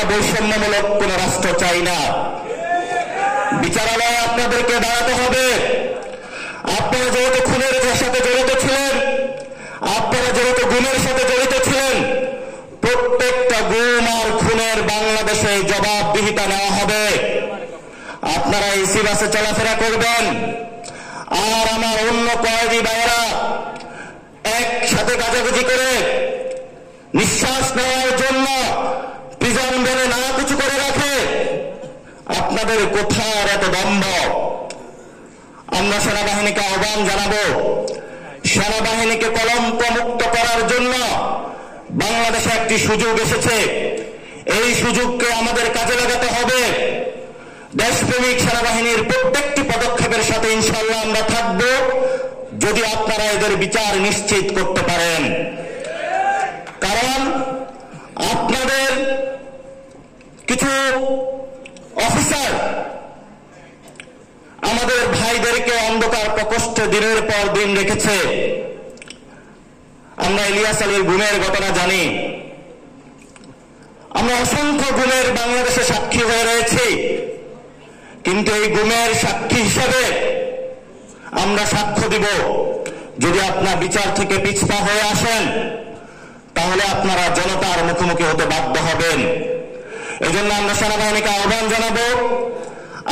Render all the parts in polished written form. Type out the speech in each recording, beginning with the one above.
আমরা বৈষম্যমূলক কোন রাষ্ট্র চাই না। বিচারালয়ে আপনাদেরকে দাঁড়াতে হবে। আপনারা যেহেতু খুনের সাথে জড়িত ছিলেন, আপনারা যেহেতু গুমের সাথে জড়িত ছিলেন, প্রত্যেকটা গুম আর খুনের বাংলাদেশে জবাবদিহিতা নেওয়া হবে। আপনারা এসি বাসে চলাফেরা করবেন, আর আমার অন্য কয়েদি ভাইয়েরা একসাথে গাজাগুজি করে নিঃশ্বাস নেওয়ার জন্য প্রিজন ভ্যানে না কিছু করে রাখে। আপনাদের কোথার এত দম্ভ? আমরা সেনাবাহিনীকে আহ্বান জানাবো, সেনাবাহিনীকে কলঙ্ক মুক্ত করার জন্য বাংলাদেশে একটি সুযোগ এসেছে। এই সুযোগকে আমাদের কাজে লাগাতে হবে। দেশপ্রেমিক সেনাবাহিনীর প্রত্যেকটি পদক্ষেপের সাথে ইনশাআল্লাহ আমরা থাকব, যদি আপনারা এদের বিচার নিশ্চিত করতে পারেন। কারণ আপনাদের কিছু অফিসার আমাদের ভাইদেরকে অন্ধকার প্রকোষ্ঠে দিনের পর দিন রেখেছে। আমরা ইলিয়াস আলীর গুমের ঘটনা জানি, আমরা অসংখ্য গুমের বাংলাদেশে সাক্ষী হয়ে রয়েছি, কিন্তু এই গুমের সাক্ষী হিসেবে আমরা সাক্ষ্য দিব। যদি আপনার বিচার থেকে পিছপা হয়ে আসেন, তাহলে আপনারা জনতার মুখোমুখি হতে বাধ্য হবেন। এজন্য আমরা সেনাবাহিনীকে আহ্বান জানাবো,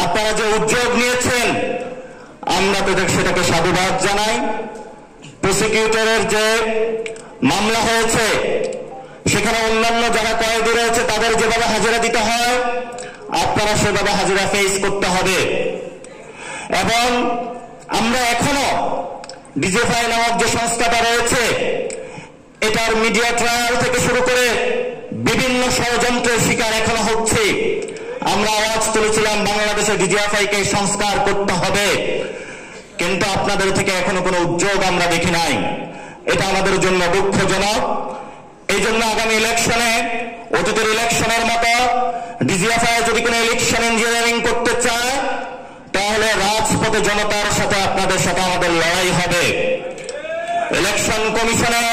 আপনারা যে উদ্যোগ নিয়েছেন আমরা তো সেটাকে সাধুবাদ জানাই। প্রসিকিউটরের যে মামলা হয়েছে সেখানে অন্যান্য যারা কয়েদি রয়েছে তাদের যেভাবে হাজিরা দিতে হয় আপনারা সেভাবে হাজিরা ফেস করতে হবে। এবং আমরা এখনো ডিজিএফআই নামক যে সংস্থাটা রয়েছে এটার মিডিয়া ট্রায়াল থেকে শুরু করে বিভিন্ন ষড়যন্ত্রের শিকার এখনো হচ্ছে। আমরা আওয়াজ তুলেছিলাম বাংলাদেশে ডিজিএফআইকে সংস্কার করতে হবে, কিন্তু আপনাদের থেকে এখনো কোনো উদ্যোগ আমরা দেখি নাই। এটা আমাদের জন্য দুঃখজনক। এই জন্য আগামী ইলেকশনে, অতীতের ইলেকশনের মতো ডিজিএফআই যদি কোনো ইলেকশন ইঞ্জিনিয়ারিং করতে চায় তাহলে রাজপথে জনতার সাথে আপনাদের সাথে আমাদের লড়াই হবে। ইলেকশন কমিশনে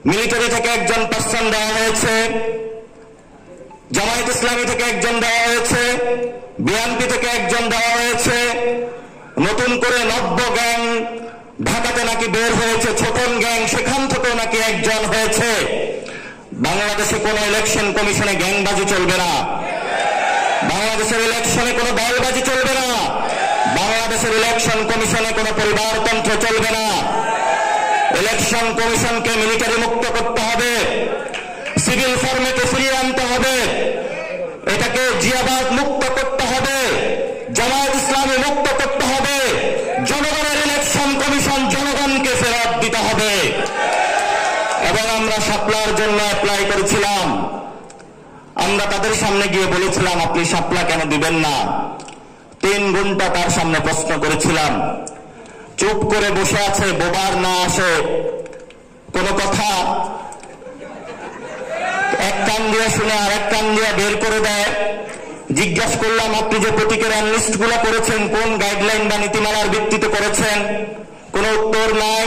মিলিটারি থেকে একজন পার্সন দেওয়া হয়েছে, জামায়াত ইসলামী থেকে একজন দেওয়া হয়েছে, বিএনপি থেকে একজন দেওয়া হয়েছে, নতুন করে নব্য গ্যাং ঢাকাতে নাকি বের হয়েছে, ছোটন গ্যাং, সেখান থেকেও নাকি একজন হয়েছে। বাংলাদেশে কোন ইলেকশন কমিশনে গ্যাংবাজি চলবে না, বাংলাদেশের ইলেকশনে কোনো দলবাজি চলবে না, বাংলাদেশের ইলেকশন কমিশনে কোনো পরিবারতন্ত্র চলবে না। ইলেকশন কমিশনকে মিলিটারি মুক্ত করতে হবে, সিভিল ফর্মেটে ফিরিয়ে আনতে হবে, এটাকে জিয়াবাদ মুক্ত করতে হবে, জামায়াত ইসলামী মুক্ত করতে হবে, জনগণের ইলেকশন কমিশন জনগণকে ফেরত দিতে হবে। এবং আমরা শাপলার জন্য অ্যাপ্লাই করেছিলাম, আমরা তাদের সামনে গিয়ে বলেছিলাম আপনি শাপলা কেন দিবেন না। 3 ঘন্টা তার সামনে প্রশ্ন করেছিলাম, চুপ করে বসে আছে, বোবার না আসে কোনো কথা, এক কান দিয়ে শুনে আর এক কান দিয়ে বের করে দেয়। জিজ্ঞাসা করলাম আপনি যে প্রতীকের অ্যানলিস্ট গুলো করেছেন কোন গাইডলাইন বা নীতিমালার ভিত্তিতে করেছেন, কোনো উত্তর নাই।